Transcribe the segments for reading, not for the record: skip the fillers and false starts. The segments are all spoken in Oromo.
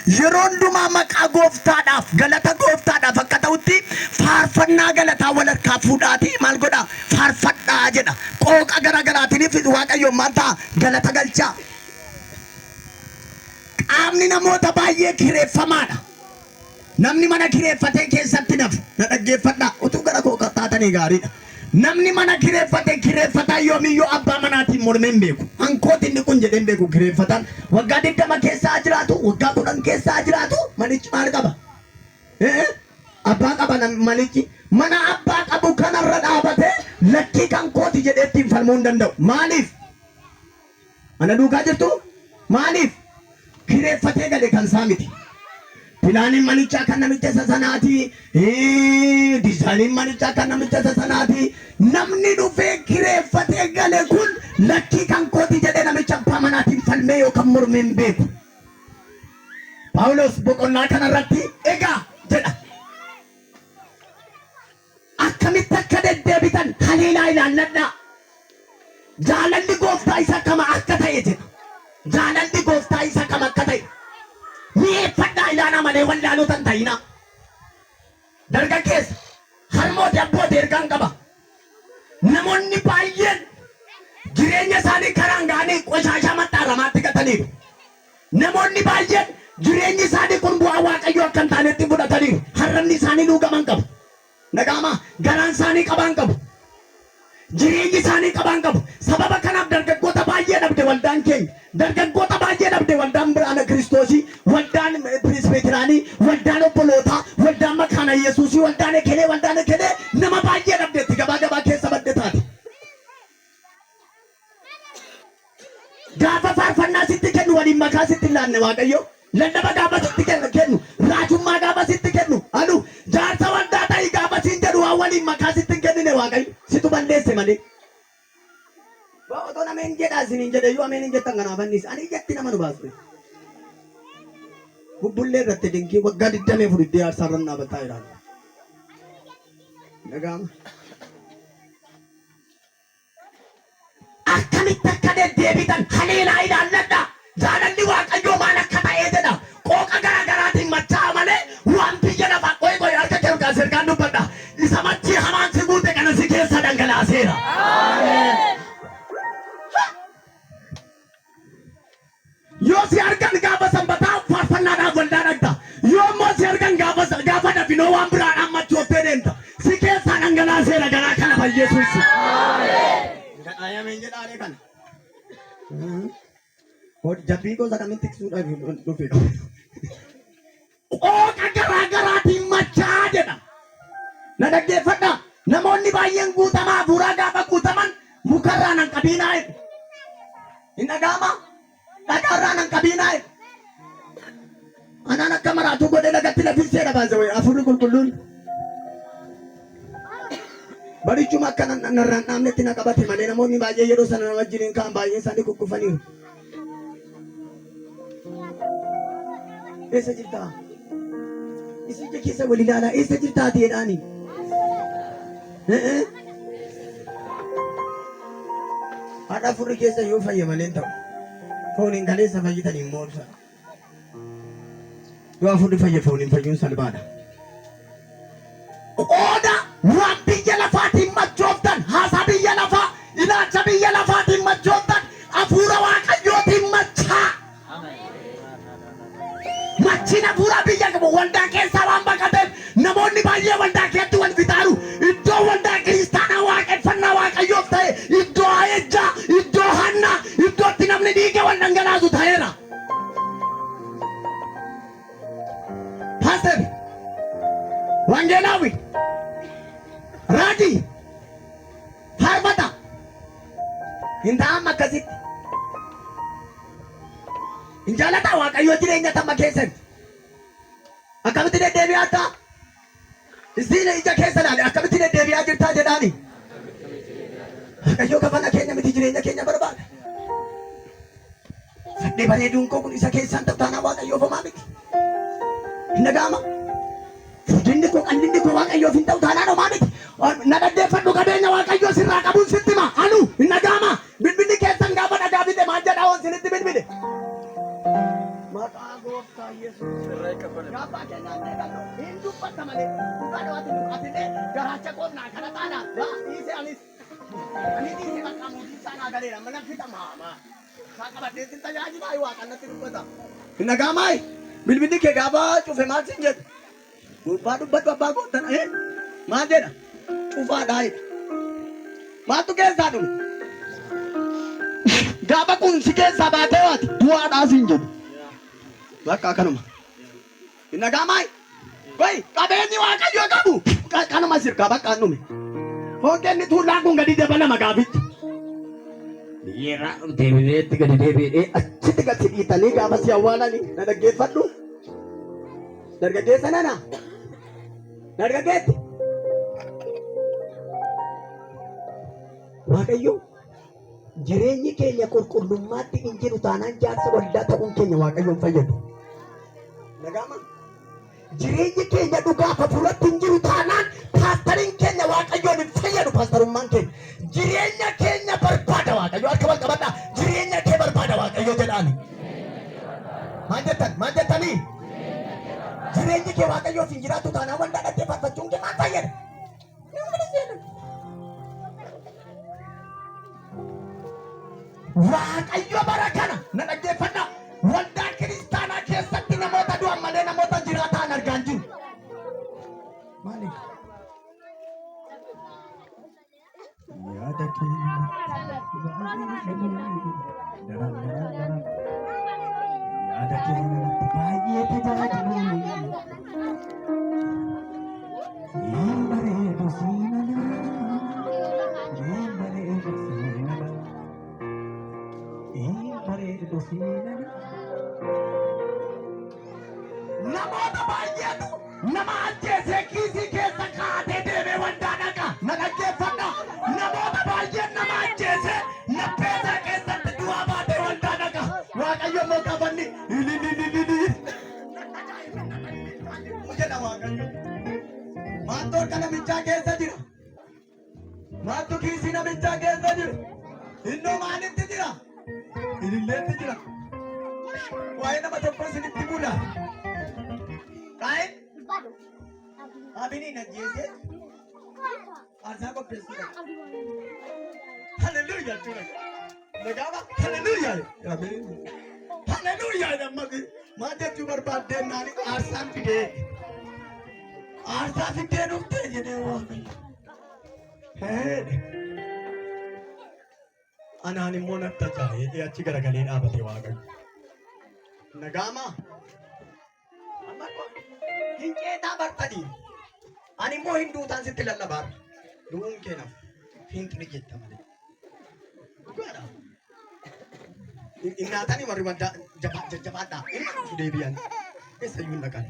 Yeronduma maqaa gooftaadhaaf galata gooftaadhaaf akka ta'utti faarfannaa galataa walharkaa fuudhaati maal godha faarfadhaa jedha. Qooqa garagaraatiif Waaqayyo maal ta'a galata galchaa. Qaamni namoota baay'ee kireeffamaadha. Namni mana kireeffatee keessatti nafu na dhaggeeffadhaa utuu gara koo taatanii gaariidha. Namni mana kireeffataa yoomiyyuu abbaa manaatiin mormeen beeku. Hankooti inni kun jedheen beeku kireeffatan. Waggaa 20 keessaa jiraatu, waggaa 10 keessaa jiraatu manichi maal qaba? Abbaa qaba manichi. Mana abbaa qabu kanarra dhaabatee lakkii kan kooti jedhee ittiin falmuu hin danda'u. Maaliif? Ana duukaa jirtu? Maaliif? Kireeffatee gale kan isaa miti. Pilaaniin manichaa kan namicha sasanaati. Dizaayiniin manichaa kan namicha sasanaati. Namni dhufee kireeffatee gale kun lakkii kan kooti jedhee namicha abbaa manaatiin falmee yookaan mormeen beeku. Paawulos boqonnaa kanarratti egaa jedha. Akkamitti akka deddeebitan haleelaa ilaalladhaa. Jaalalli gooftaa isa kama akka ta'e jedha. Jaalalli gooftaa isa kama akka ta'e. Mi'eeffadhaa ilaana malee wallaaluutan ta'ina. Dargaggeessa harmooti abbootii ergaan qaba. Namoonni baay'een jireenya isaanii karaan ga'anii qoshashaa maxxaramaatti gataniiru. Namoonni baay'een jireenyi isaanii kun bu'aa Waaqayyoo akka hin taanetti fudhataniiru. Harranni isaanii luugaman qabu. Nagaama garaan isaanii qabaan qabu. Jireenyi isaanii qabaan qabu. Sababa kanaaf dargaggoota baay'ee dhabde waldaan keenya. Dargaggoota baay'ee dhabde waldaan Biraana Kiristoosii, waldaan Pirisbeetiraanii, waldaan Obbolootaa, waldaan Makaana Yesuusii, waldaan Ekelee nama baay'ee dhabdeetti gabaa keessa badde taate. Gaafa faarfannaa sitti kennu waliin makaa sitti laanne Waaqayyo. Lallaba gaafa sitti kennu, raajummaa gaafa sitti kennu, anu jaarsa waldaa ta'ii gaafa siin jedhu waan waliin makaa sitti kennine Waaqayyo situ balleesse malee. Otoo nameen jedhaa isiniin jedhe yoo ameen hin jettan kanaaf annis ani jetti nama nu baasu. Bubbullee irratti dinkii waggaa 24 iddoo aarsaarran dhaabbataa jiraatu. Nagaama. Akkamitti akka deddeebitan haleelaa ilaalladhaa. Jaalalli Waaqayyoo maal akka ta'ee jedha. Qooqa garaagaraatiin macha'a malee waan biyya lafaa qoy harka kee urgaa sergaan dubbadha. Isa machii hamaan si guute kana si keessa dhangalaaseera. Yoo si argan gaafa sanbataa faarfannaadhaaf waldaa dhaqxa. Yoo immoo si argan gaafa dafinoo waan biraadhaan machooftee deemta. Si keessa dhangalaaseera garaa kana Yesuus. Ayameen jedhaale kana. Jabbii gosa kamiin tiksuudhaaf dhufe. Qooqa garaagaraatiin macha'a jedha. Na dhaggeeffadha. Namoonni baay'een guutamaa hafuuraa gaafa guutaman mukarraan hin qabiinaa jedhu. Hin dhagaama. Dhagaarraan hin qabiinaa jedhu. Anaan akka maraatuu godhee lagatti lafisee baase hafuurri qulqulluun. Barichuma akka narraan dhaabnetti na qabate malee namoonni baay'ee yeroo sana na wajjiniin kaan baay'ee isaanii kukkufaniiru. Eessa jirtaa? Isin keessa wal ilaalaa eessa jirtaa ta'edhaani? Haadha furri keessa yoo fayya malee ta'u fooniin kaleessa fayyitan hin moolsa. Yoo furri fayya fooniin fayyuun salphaadha. Qooda waan biyya lafaatiin machooftan haasaa biyya lafaa ilaalcha biyya lafaatiin machooftan hafuura Waaqayyootiin machaa. Machiin hafuura biyya qabu waldaa keessaa waan baqateef namoonni baay'ee waldaa keessatti wal fixaaru. Iddoo waldaa kiristaanaa waaqeffannaa Waaqayyoof ta'e iddoo ajajaa, iddoo hannaa, iddootti namni dhiiga wal dhangalaasu ta'eera. Paaster Wangeelaawi Raajii Faarfata hin ta'an akkasitti. Hin jaalataa Waaqayyoo jireenya tamma keessatti. Akkamitti deddeebi'aa ta'a? Isiin ija keessa ilaale akkamitti deddeebi'aa jirtaa jedhaani. Waaqayyoo kafana keenya miti jireenya keenya barbaada. Fadhee bareeduun koo kun isa keessaan ta'u taanaa Waaqayyoof homaa miti. Hin dhaga'ama. Furdinni koo qal'inni koo Waaqayyoof hin ta'u taanaan homaa miti. Na dhaggeeffadhu qabeenya Waaqayyoo sirraa qabuun sitti hima. Anu hin dhaga'ama. Bilbilli keessan gaafa dhagaa fide maal jedhaa hoon sinitti bilbile. Maqaa gooftaa Yesuus. Gaafa kennaa hin dubbatta malee dhugaa dhawaatti dhugaatilee garaacha qonnaa kana taanaa dhiisee anis dhiisee bakka mootii isaanaa galeera mana fita maamaa isaa qabadhee sin tajaajilaa waaqannatti dubbata. Nagaamaay bilbilli kee gaafa cufe maal sin jedhu gurbaa dubbatu abbaa gootan maal jedha cufaadhaa jedha maaltu keessaa dhume gaafa kun si keessaa baatee waati du'aadhaa sin jedhu bakka akkanuma. Nagaamaay koi qabeenyi waaqayyo qabu kanuma sirkaa bakka dhume hongeenni tuullaa kun gadi dabalama gaafitti. Yeera deebineetti gadi deebi'ee achitti gadi dhiitanii gaafa si awwaalanii na dhaggeeffadhu. Dargaggeessa nana dargaggeetti waaqayyo jireenyi keenya qulqullummaatti hin jiru taanaan jaarsa waldaa ta'uun keenya waaqayyoon fayyadu. Nagaama jireenyi keenya dhugaa hafuuratti hin jiru taanaan paastariin keenya waaqayyoon hin fayyadu. Paastarummaan keenya jireenya keenya barbaada waaqayyo harka wal qabadhaa jireenya kee barbaada waaqayyo jedhaani. Maal jettanii jireenyi kee waaqayyoof hin jiraatu taanaan waldaa dhattee faarfachuun kee maal fayyada? Waaqayyo bara kana na dhaggeeffadhaa waldaa kiristaanaa keessatti namoota du'an malee namoota jiraataan argaa hin jiru. Maaliif? Yaada keenya baay'ee tajaajilu hin bareedu siinana hin bareedu siinana hin bareedu siinana namoota baay'eetu nama ajjeesee kiisii keessa kaatee deemee waldaa dhaqa na dhaggeeffadha. Namoota baay'een nama ajjeesee lapheesaa keessatti du'aa baatee waldaa dhaqa. Waaqayyo immoo qabanni jedha waaqayyo. Maattu harka namichaa keessa jira. Maattu kiisii namichaa keessa jira. Innoo maalitti jira? Ililleetti jira. Waa'ee nama tokko isinitti bula. Kain abini najese arsa ko pesura hallelujah chura nagaba hallelujah abini hallelujah namagi mate chumar badde nani arsa fide nufte jene wa anani monatta chahe e achi garagale abate waga nagama hinceetaa bartanii ani immoo hinduutaan sitti lallabaar du'uun keenaaf hinxni jetta malee dhugaadha. Innaatanii warri waddaa jajjabaadhaa inni dhufu deebi'an eessayyuu hin dhaqan.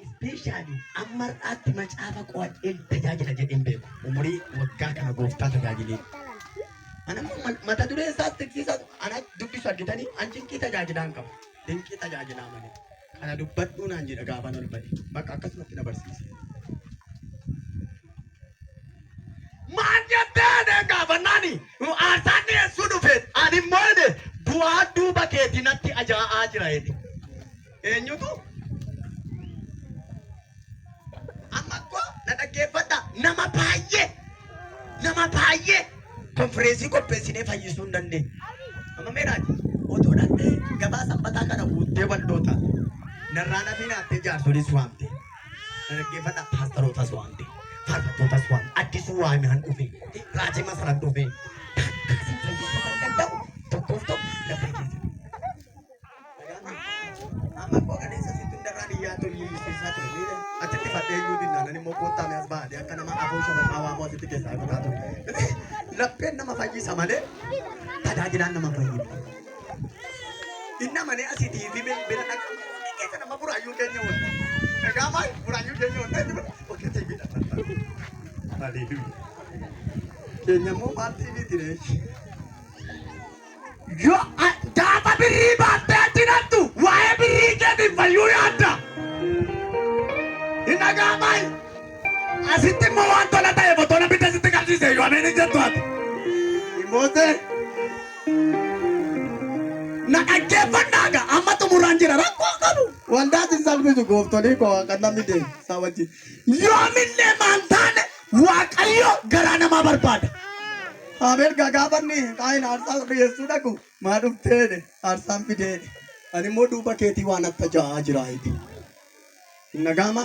Ispeeshaalii ammar'aatti macaafa qo'adheen tajaajila jedheen beeku umurii waggaa kana gooftaa tajaajilee. Ana mata duree isaas tiksiisa ana dubbisu argitanii ancinqii tajaajilaan qabu dinqii tajaajilaa malee kana dubbadhuu naan jedha gaafan ol bade bakka akkasumatti na barsiise. Maal jettee gaafannaani aasaan dhiyeessuu dhufeet ani immoo bu'aa duuba keetii natti ajaa'aa jira jedhe eenyutu amma koo na dhaggeeffadha nama baay'ee konfereensii qopheessinee fayyisuu hin dandeenye. Amma meeraati otoo dhaqee gabaa sabbataa kana fuuttee waldoota narraa nafi naattee jaarsolis waamte na dhaggeeffadha paastarootas waamte faarfattootas waamte addisuu waamaan dhufe raajii masaran dhufe akkasiin fayyisuu kan danda'u tokkoof tokko lafa keessa. Amma koo gadeessa sitti darraa biyyaa tolii isaa ture achitti fadhee iyyuu dinnaan ani immoo koottaa mi'as baadee akka nama afoo shamarraa waamoo asitti keessaa godhaa ture. Lapheen nama fayyisa malee tajaajilaan nama fayyisa. Inna malee asitii fi bira dhaqa keessa nama buraayyuu keenya wanta. Egaa maal buraayyuu keenya wanta inni bakka ta'e bidha. Haleluuyaa. Keenya immoo maal ta'e ture? Yoo gaafa birrii baattee ajjinattu waa'ee birrii keetiin fayyuu yaadda. Inna gaamaay. Asitti immoo waan tola ta'e botona bitta sitti qabsiise yoo ameen jettu ati. Imboose. Na dhaggeeffannaaga amma xumuraan jira rakkoo qabu. Waldaatiin salphisu gooftolii koo kan namni deemu saawwachi. Yoomillee maan taane Waaqayyo garaa namaa barbaada. Abeel gagaafanni qaayin aarsaa dhiyeessuu dhaqu maa dhufteedhe aarsaan fideedhe. Ani immoo duuba keetii waan akka ja'aa jiraayiti. Nagaama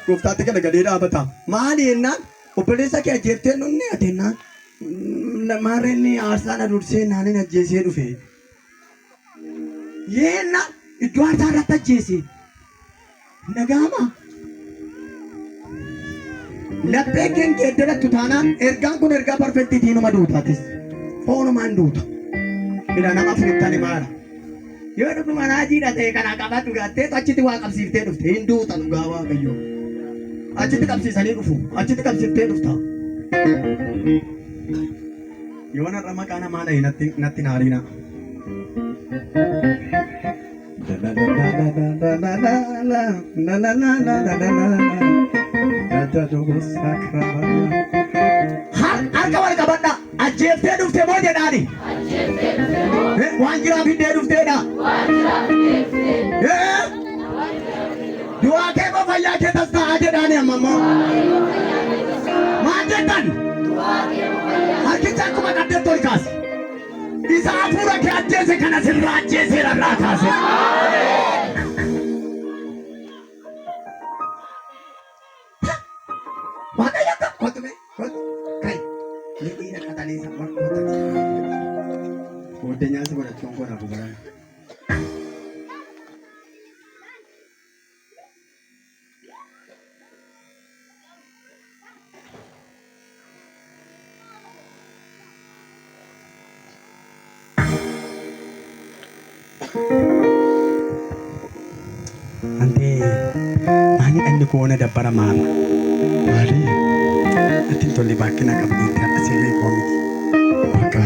gooftaatti kana gadee dhaabata. Maali jennaan obboleessa kee ajjeeftee nunni adeennaan maarreen aarsaa na dursee naanin ajjeesee dhufe. Yeenna iddoo aarsaa irratti ajjeese. Nagaama. Laphee keen geeddarattu taanaan ergaan kun ergaa parfektii diinuma duutaatis. Foonumaan duuta. Ila nama firittani maara. Yoo dhuguma raajiidha ta'e kana qabatu gaattee achitti waa qabsiiftee dhufte hin duuta dhugaa Waaqayyoo. Achitti qabsiisanii dhufu. Achitti qabsiiftee dhufta. Yoo narra maqaa namaa dhahe natti naariina. Harka wal qabadha. Ajjeeftee dhufte moo jedhaani? Waan jiraa fiddee dhufteedha. Du'aa kee moo fayyaa kee tas ta'aa jedhaani ammamoo? Maal jettan? Harkicha akkuma qabdeetti ol kaase. Isa hafuura kee ajjeese kana sirraa ajjeeseera irraa kaase. Waaqayyo akka kottume kai liqiidha qaxalee sabba kottate. Boodeenyaa si godhachuun koo nafu baraan. Ante ani andi koona dabbara maama. Maali? Ati tolli bakkina qabdi akka sirrii koomiti. Bakka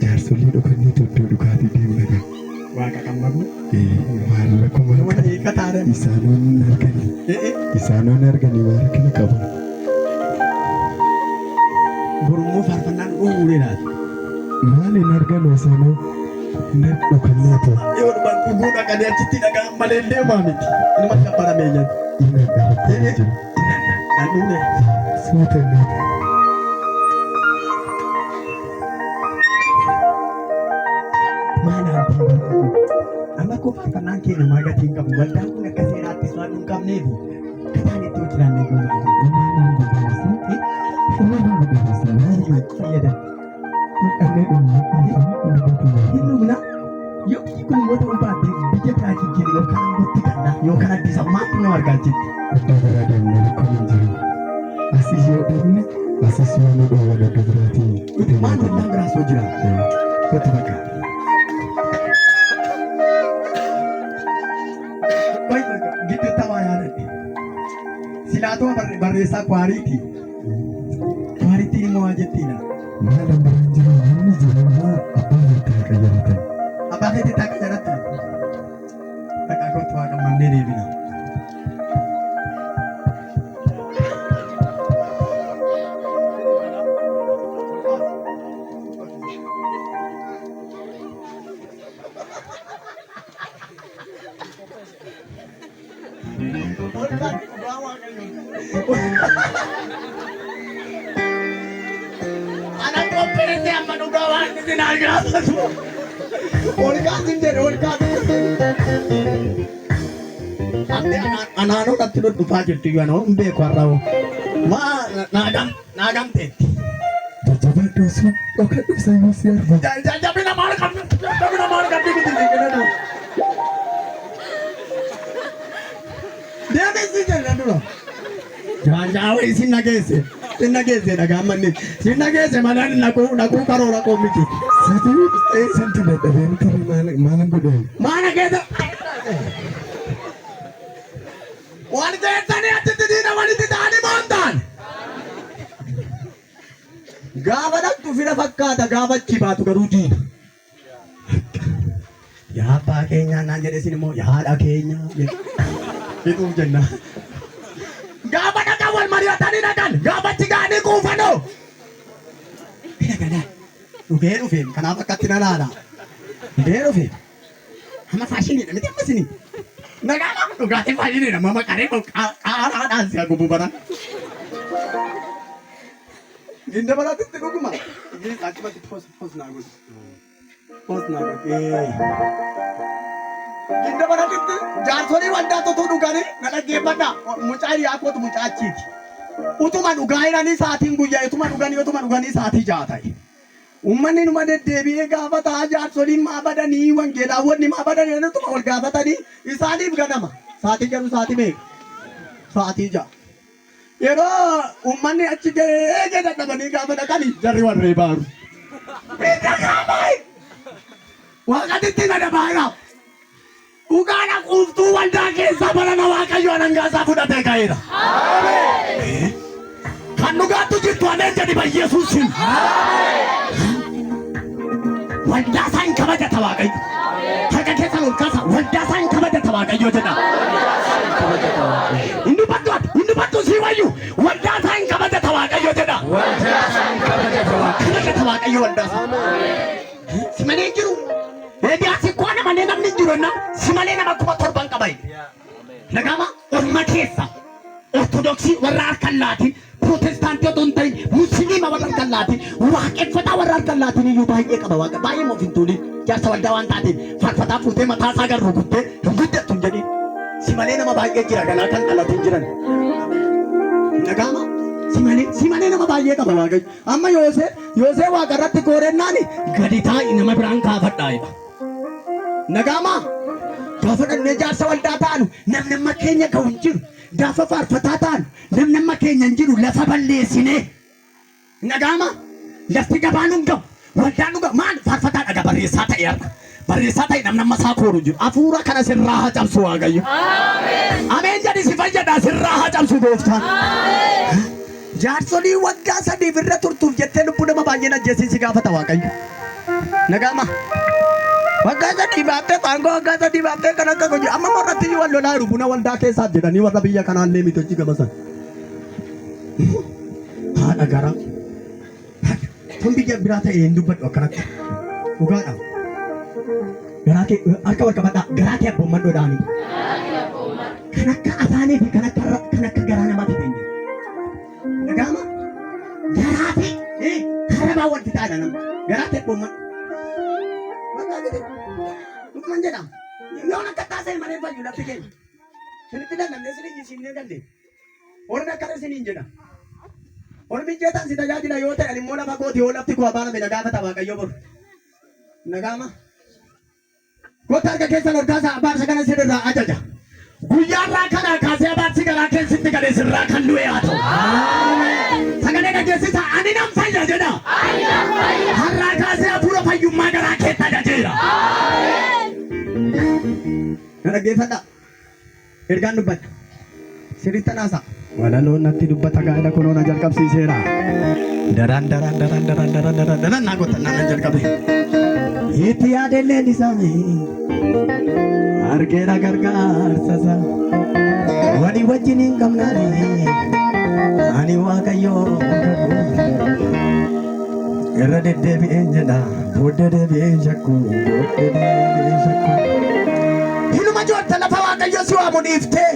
jaarsolii dhuganii tottoo dhugaatii deemnaa. Waaqa qabnamu? Maalla kuma. Wani kataara. Isaanoon arganii. Isaanoon arganii maal kana qabu. Gurmuu faarfannaan dhuguudhaati. Maali hin arganu isaanoo? Net dhukanneetu. Yoo dhuman dhuguu dhaqanii achitti dhagaan malee deemaa miti. Inni madda baramee jiru. Inni dhalatee jiru. Aduune. Suuta inni. Maana abbii amma koo faarfannaan kee namaa gatii hin qabu. Waldaan kun akka seeraattis waan hin qabneefi kataan itti hojjetaannee guuraa jiru. Fayyada. Innumna yoo kun wata ulfaate biyya biraa jijjiirre yookaan gotti ganna yookaan addisa maatti nu argaa jirti. Adda biraa deemnee rakkoon hin jiru. Asis yoo deemne asis yoo nu dhoowwan adda biraatiin. Maal waldaan biraas hoo jira? Gotti bakka. Gidduu taphaa yaadadhe. Silaatoo barreessaa kwaariiti. Kwaariitiin immoo waa jettiidha. Maadaan biraan jiru namni jiru abbaa feetii qayyaratan. Abbaa feetii qayyaratan. Dhaqaa kootu waa qammannee deebina. Perete amma dhugaa waan isin argaatu. Olkaatiin jedhe olkaatiin. Ante anaanoo dhatti dhufaa jirtu yoo anoo hin beeku har'aa'u. Maa naagamteetti. Jajjabeeddoo sun dhokka dhufsa immoo si arga. Jajjabina maal qabdu? Jajjabina maal qabdu miti siqilatu. Deemisi jedhe dura. Jaanjaawee isin nageesse. Sinna geesse dhagaa manni. Sinna geesse manaan naquu karoora qoomiti. Santi dadhabeen tarii maala godheen. Maala keessa. Waan keessanii achitti diina walitti ta'anii moontaan. Gaafa dhaqxu fira fakkaata gaafa achi baatu garuu diina. Yaa abbaa keenyaa naan jedhe isin immoo yaa haadha keenyaa. Fixuuf jenna. Gaafa dhaqan wal mari'atanii dhaqan gaafa achi ga'anii kuufanoo. Dhugee dhufeen kanaaf akkatti na laala. Dero fi. Hama fashion ni miti masini. Nagama dhugaatii fashion ni mama qaree qaaraadhaan si agubu bara. Ginda balatitti dhuguma. Inni achumatti post naa godhu. Post naa godhu. Ginda balatitti jaarsolii waldaa tokko dhuganii na dhaggeeffadha. Mucaa yaakootu mucaa achiiti. Utuma dhugaa jiranii sa'aatiin guyyaa utuma dhuganii sa'aatii ja'a ta'e. Uummanni numa deddeebi'ee gaafataa jaarsoliin maa badanii wangeelaawwanni maa badanii utuma wal gaafatanii isaaniif ganama. Sa'aatii jedhu sa'aatii beeku. Sa'aatii ja'a. Yeroo uummanni achi ga'ee dadhabanii gaafa dhaqanii jarri warree baaru. Waaqatitti na dabaala. Dhugaadha quuftuu waldaa keessaa barana Waaqayyo anangaasaa fudhatee ka'eera. Kan dhugaattu jirtu ameen jedhi Yesuusiin. Waldaa isaa hin kabajata Waaqayyo. Harka keessan ol kaasa waldaa isaa hin kabajata Waaqayyo jedha. Inni battu sii wayyu waldaa isaa hin kabajata Waaqayyo jedha. Kabajata Waaqayyo waldaa isaa. Si malee jiru. Eebiyaasi koona malee namni jiru na si malee nama kuma torban qabaye. Nagama orma keessa ortodoksii warra harkan laatiin protestaantii otoo hin ta'in musliima warra harkan laatiin waaqeffataa warra harkan laatiin iyyuu baay'ee qaba waaqa baay'ee moof hin tuulin jaarsa waldaa waan taateen faarfataa fuutee mataa isaa garuu guddee hin guddattu hin jedhin si malee nama baay'ee jira ganaa kan dhalatiin jiran. Nagama si malee nama baay'ee qaba waaqayyo amma Yoosee waaqa irratti koorennaani gadi taa'i nama biraan kaafadhaa'edha. Nagama gaafa dhannee jaarsa waldaa taanu namni amma keenya ga'u hin jiru gaafa faarfataa taanu namni amma keenya hin jiru lafa balleessinee. Nagama lafti gabaan hin ga'u waldaan hin ga'u maal faarfataa dhaga barreessaa ta'e harka barreessaa ta'e namni amma isaa kooru jiru hafuura kana sirraa haa cabsu waaqayyo. Ameen jedhi si fayyada sirraa haa cabsu gooftaan. Jaarsolii waggaa 3 irra turtuuf jettee lubbuu nama baay'een ajjeesiisi gaafata waaqayyo. Nagama waggaa 3 baattee taangoo waggaa 3 baattee kan akka goji amma marratti wal lolaa jiru buna waldaa keessaa jedhanii warra biyya kanaallee mitochi gabasan. Haadha garaa tun biyya biraa ta'e hin dubbadhu akkanatti dhugaadha. Garaa kee harka wal qabadhaa garaa kee abboommadhoodhaani. Kan akka afaanii fi kan akka garaa namaatti ta'e. Nagama garaate harabaa wanti taadha nama garaate boomman dhugman jedham yoon akka taasee malee fayyu lafti keenya sinitti dandamne sinii jisiifnee dandee ormi akkana siniin jedha ormi jeetan si tajaajila yoo ta'an immoo lafa kooti yoo lafti kuwa baaname na gaafata Waaqayyo boru. Nagama goota harka keessan ol kaasa abaarsa kana sirraa ajaja. Guyyaarraa kana kaasee abaarsi garaa keessatti galee sirraa kan du'e haa ta'u. Sagalee dhageessisa ani nan fayya jedha. Har'aa kaasee hafuura fayyummaa garaa keessa ajajeera. Na dhaggeeffadha. Ergaan dubbadha. Sirriitti naasa. Walaloon natti dubbata gaa'ela kunoo na jalqabsiiseera. Daran naa goota naan jalqabe. Itti yaadellee dhisaanii. Argeera gargaarsasa wali wajjin hin qabnaani ani Waaqayyo irra deddeebi'een jedha booddee deebi'een shakku hinuma joorta lafa Waaqayyo si waamu dhiiftee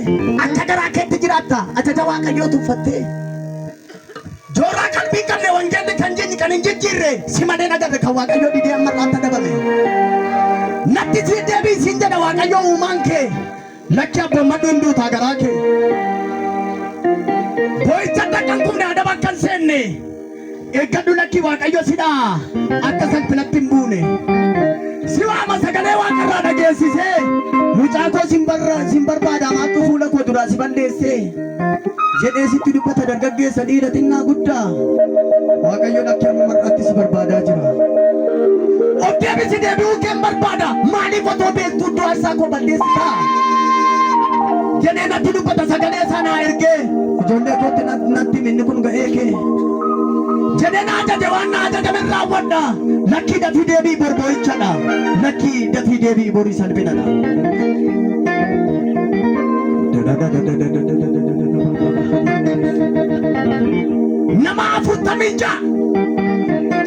akka garaa keetti jiraatta ajaja Waaqayyoo tuffattee joorraa qalbii qabne wangeelli kan jenni kan hin jijjiirre si malee nagarre kan Waaqayyo didee ammarraatti dabame. Natti si deebii siin jedha Waaqayyo uumaan kee lakki abboommadhu hin duutaa garaa kee. Boo'icha dhaqan kumne adaba akkan seenne eeggadhu lakki Waaqayyo sidhaa akka salphinatti hin buune. Si waama sagalee Waaqarraa dhageessisee mucaa koo sin barbaada maattu fuula koo duraa si balleessee jedhee sitti dubbata dargaggeessa dhiira xinnaa guddaa Waaqayyo lakki amma mar'atti si barbaadaa jira. Of deebisi deebi'uu kee barbaada maaliif otoo beektuu iddoo aarsaa koo balleessitaa jedhee natti dubbata sagalee sanaa ergee ijoollee kootti natti minni kun ga'ee kee jedhee na ajaje waan na ajajame raawwadha lakki dafii deebii bor boo'ichadha lakki dafii deebii borii salphinadha. Nama 40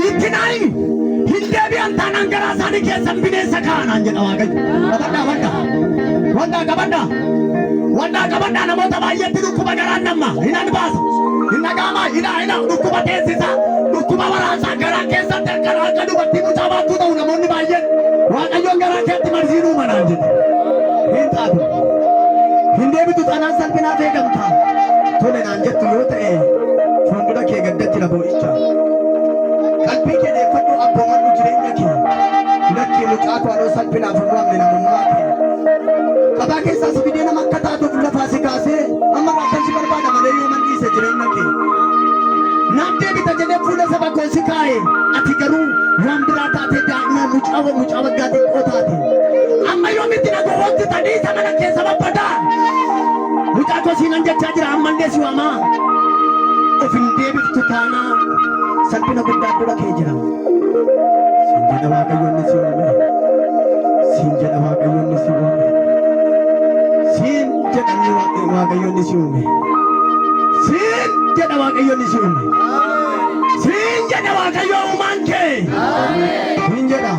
itti naayi hin deebi deebi'an taanaan garaa isaanii keessan bineensa kaa'anaan jedha Waaqayyo. Wanda qabadhaa namoota baay'eetti dhukkuba garaan namma hin baasa. Hin dhaga'ama hina dhukkuba teessisa dhukkuba waraansaa garaa keessatti akka dubartii mucaa baattuu ta'u namoonni baay'een Waaqayyoon garaa keetti marsiinuu manaan jedhe. Hin taatu. Hin deebitu taanaan salphinaaf eegamta. Tole naan jettu yoo ta'e fuuldura kee gaddatti na boo'icha. Qalbii kee deeffadhu abboomannu jireenya kee. Lakkii mucaa to'anoo salphinaaf hin waamne namummaa kee. Kabaa keessaa si fidee nama akka taatuuf lafaa si kaasee amma rakkoo si barbaada malee yoo manniise jireenya kee. Naaf deebita jedhee fuula saba koo si kaa'e ati garuu waan biraa taatee daa'ima mucaa waggaa xiqqoo taate. Amma yoomitti na gowwoomti tadhii isa mana keessa babbadaa. Mucaa koo siinan jechaa jira ammallee si waamaa. Of hin deebiftu taanaa salphina guddaa dura kee jira. Siin jedha Waaqayyoon si uume. Siin jedha Waaqayyoon si uume. Siin jedha Waaqayyoon si uume. Siin jedha Waaqayyoon si uume. Siin jedha Waaqayyo uumaan kee. Siin jedha.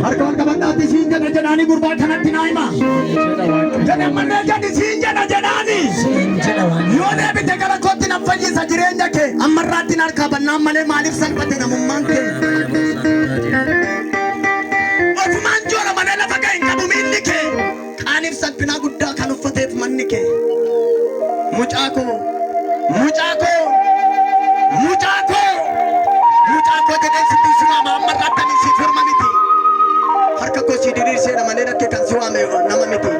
Harka wal qabadhaatti siin jedha jedhaanii gurbaa kanatti naa hima. Jedha mannee jedhi siin jedha jedhaanii. Yoo deebite gara kootti na fayyisa jireenya kee ammarraatti na harkaa bannaan malee maaliif salphate namummaan kee. Ofumaan joora malee lafa ga'e hin qabu miilli kee. Qaaniif salphinaa guddaa kan uffateef manni kee. Mucaa koo jedhee sitti sinaama ammarraatti ani si firma miti. Harka koo si diriirsee malee rakkee kan si waame nama miti.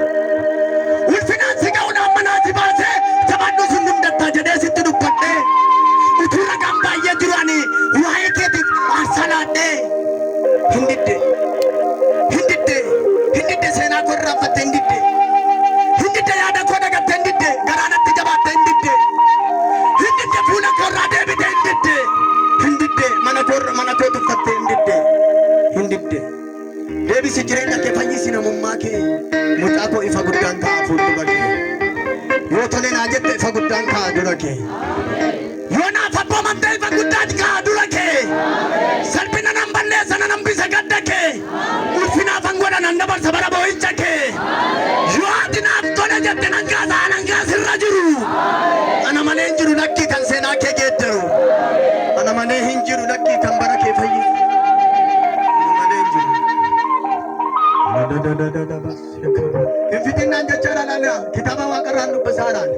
Ulfinaan si ga'uudhaan manaa si baasee jabaadhu sun hundattaa jedhee sitti dubbadhee utuu ragaan baay'ee jiru ani waa'ee keetiif arsalaadhee hin didde seenaa koo irraanfatte hin didde yaada koo dagatte hin didde garaanatti jabaatte hin didde fuula koo irraa deebite hin didde mana koo tuffatte hin didde deebisi jireenya kee fayyisi namummaa kee. Mucaa koo ifa guddaan ta'a fuuldura kee. Yoo tole naa jette ifa guddaan ka'a dura kee. Yoo naaf abboomamte ifa guddaan ka'a dura kee. Salphina nan balleessa nan hambisa gadda kee. Ulfinaaf hangoodha nan dabarsa bara boo'icha kee. Yoo ati naaf tole jette nan kaasirra jiru. Ana malee hin jiru lakkii kan seenaa kee geeddaru. Ana malee hin jiru lakkii kan bara kee fayyisu. Infitinaan jechaadhaan ala kitaaba waaqarraan dubbisaadhaan.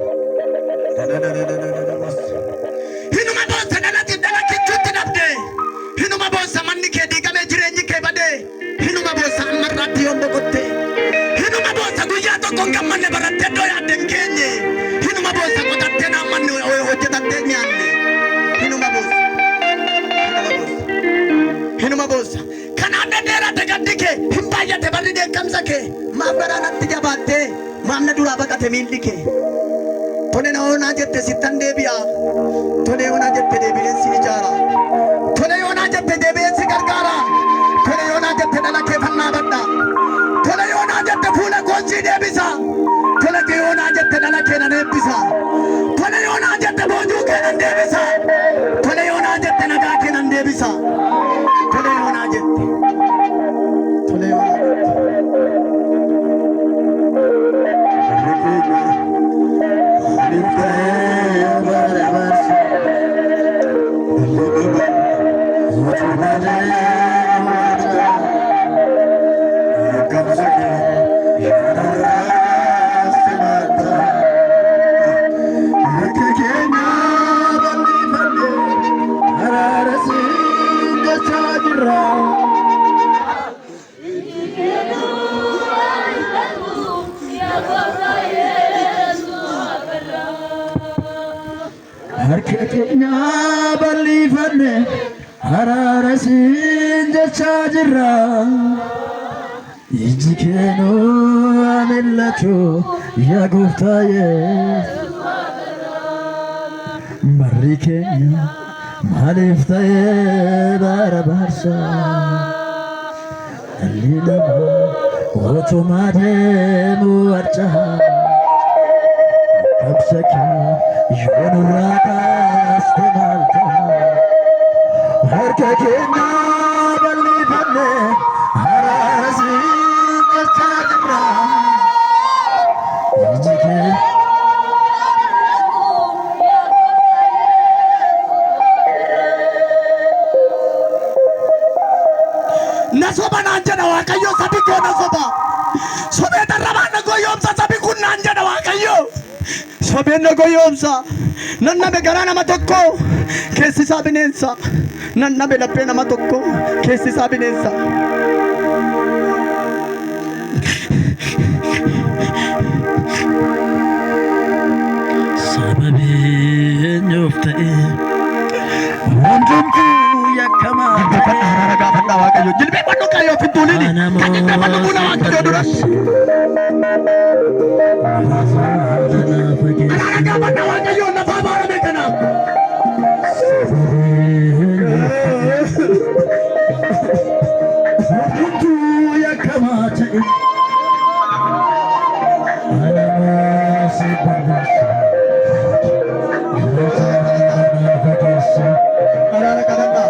Hinuma boossa dhalakichuutti dhabde. Hinuma boossa manni kee diigamee jireenyi kee badee. Hinuma boossa ammarraatti yoo boqotte. Hinuma boossa guyyaa tokkoon gammanne barattee iddoo yaadde hin geenye. Hinuma boossa qotattee naammanni hojjetattee nyaanne. Hinuma boossa. Kanaan dheerate gaddi kee hin baay'ate barri deekkamsa kee maaf garaanatti jabaattee maamna duraa baqate miilli kee. Tole na oonaa jette sittan deebi'a. Tole oonaa jette deebi'een si ijaara. Tole oonaa jette deebi'een si gargaara. Tole oonaa jette dhala kee fannaa badha. Tole oonaa jette fuula koo si deebisa. Tole oonaa jette dhala kee nan eebbisa. Tole oonaa jette boojuu kee nan deebisa. Tole oonaa jette nagaa kee nan deebisa. Tole oonaa jette. Harkeknya balifane hararasin jachajira ijikeno amelacho ya guftaye marikenya maliftaye barabarsa alina otomade muarcha absaki Yonuraka stemalta harka keenya bal'ifanne araarasi jechaa jirra. Nasoba nanjana Waaqayyo sabi ko nasoba. Sobe tarabaan nagoyomsa sabi kun nanjana Waaqayyo. Sobe nagoyomsa. Nannabe garaa nama tokko keessi isaa bineensa. Nannabe laphee nama tokko keessi isaa bineensa. Sababii nuuf ta'e hundumtu yakkamaa ta'e. Waaqayyo jilbee qonnoo Waaqayyo fidduulini jilbee qonnoo buna Waaqayyo dura araaragaa badda Waaqayyo lafaa baarame kanaaf hundumtu yakkamaa ta'e anamoo si barbaasa araara kadhadhaa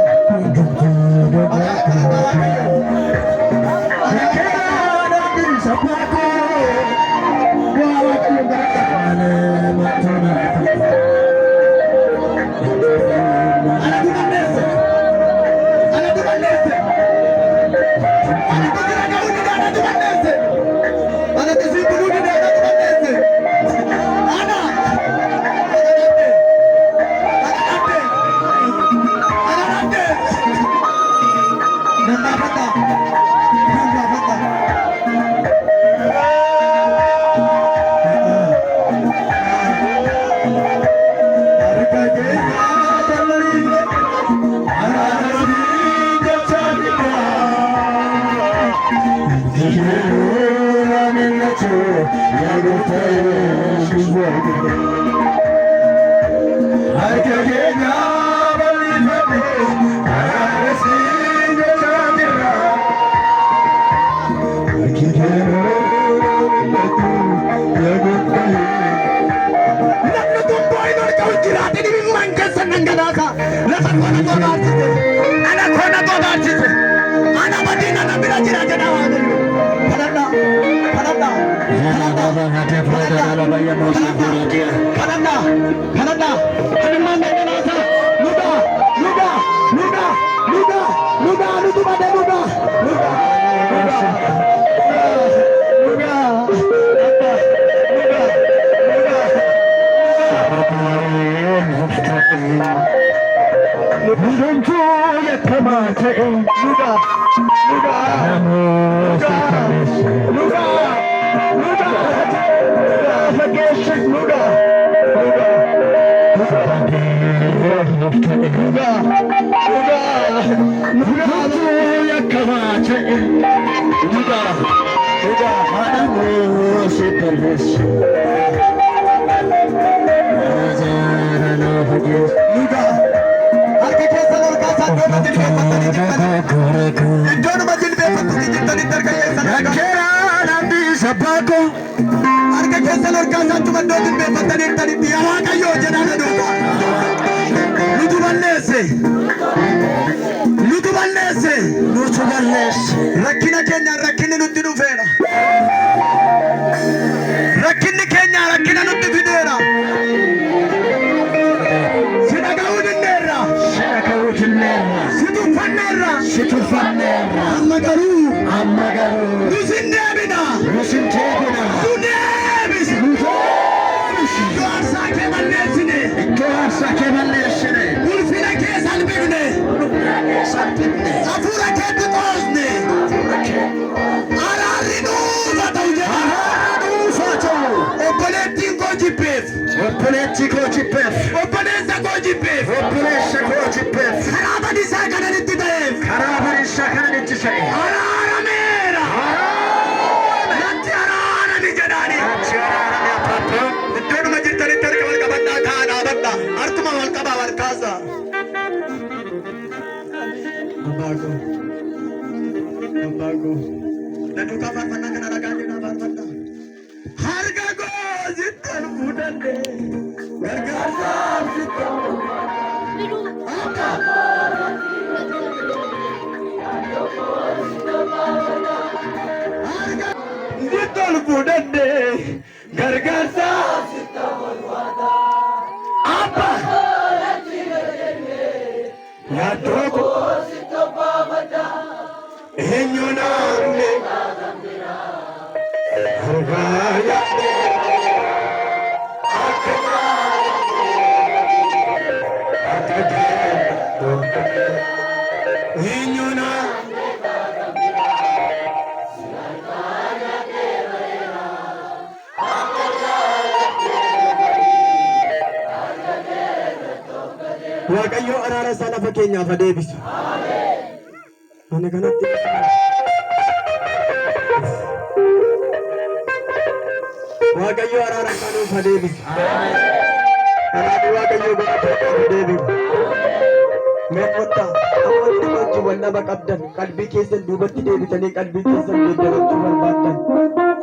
rakkina keenya rakkinni nutti dhufeera. Rakkinni keenya rakkina nutti fideera. Si dhaga'uu dinneerra. Si tuffanneerra. Amma garuu nu sin deebina. Nu deebisi. Iddoo aarsaa kee balleessine. Ulfina kee salphifne. Hafuura keetti qoosne. Araarri nuuf haa ta'u jedha. Obboleettiin koo jibbeef. Obboleessa koo jibbeef. Karaa badisaa kananitti ta'eef. Araarameera. Natti araarami jedhaani. Iddoonuma jirtanitti harka wal qabadhaa kaa dhaabadha. Harkuma wal qabaa wal kaasa. Abbaa Naduukaa faarfannaa kana dhagaa jedhaa faarfadha. Harka koo sittan fudhadhe gargaarsaaf sittan fudhadhe gargaarsa Abba yaaddoo koo eenyu naamne harkaa yaadde eenyu naamne Waaqayyo araara isaa lafa keenyaaf haa deebisu. Ani kanatti Waaqayyo araara isaa nuuf haa deebisu. Kanaafuu Waaqayyo gara keenyaaf haa deebisu. Mee kottaa amma itti wajjin wal dhaba qabdan qalbii keessan duubatti deebitanii qalbii keessan geeddarachuu barbaaddan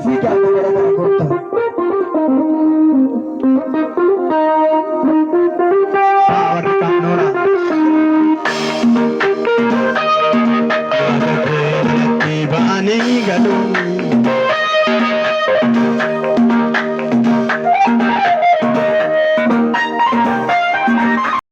fiigaa gara kottaa.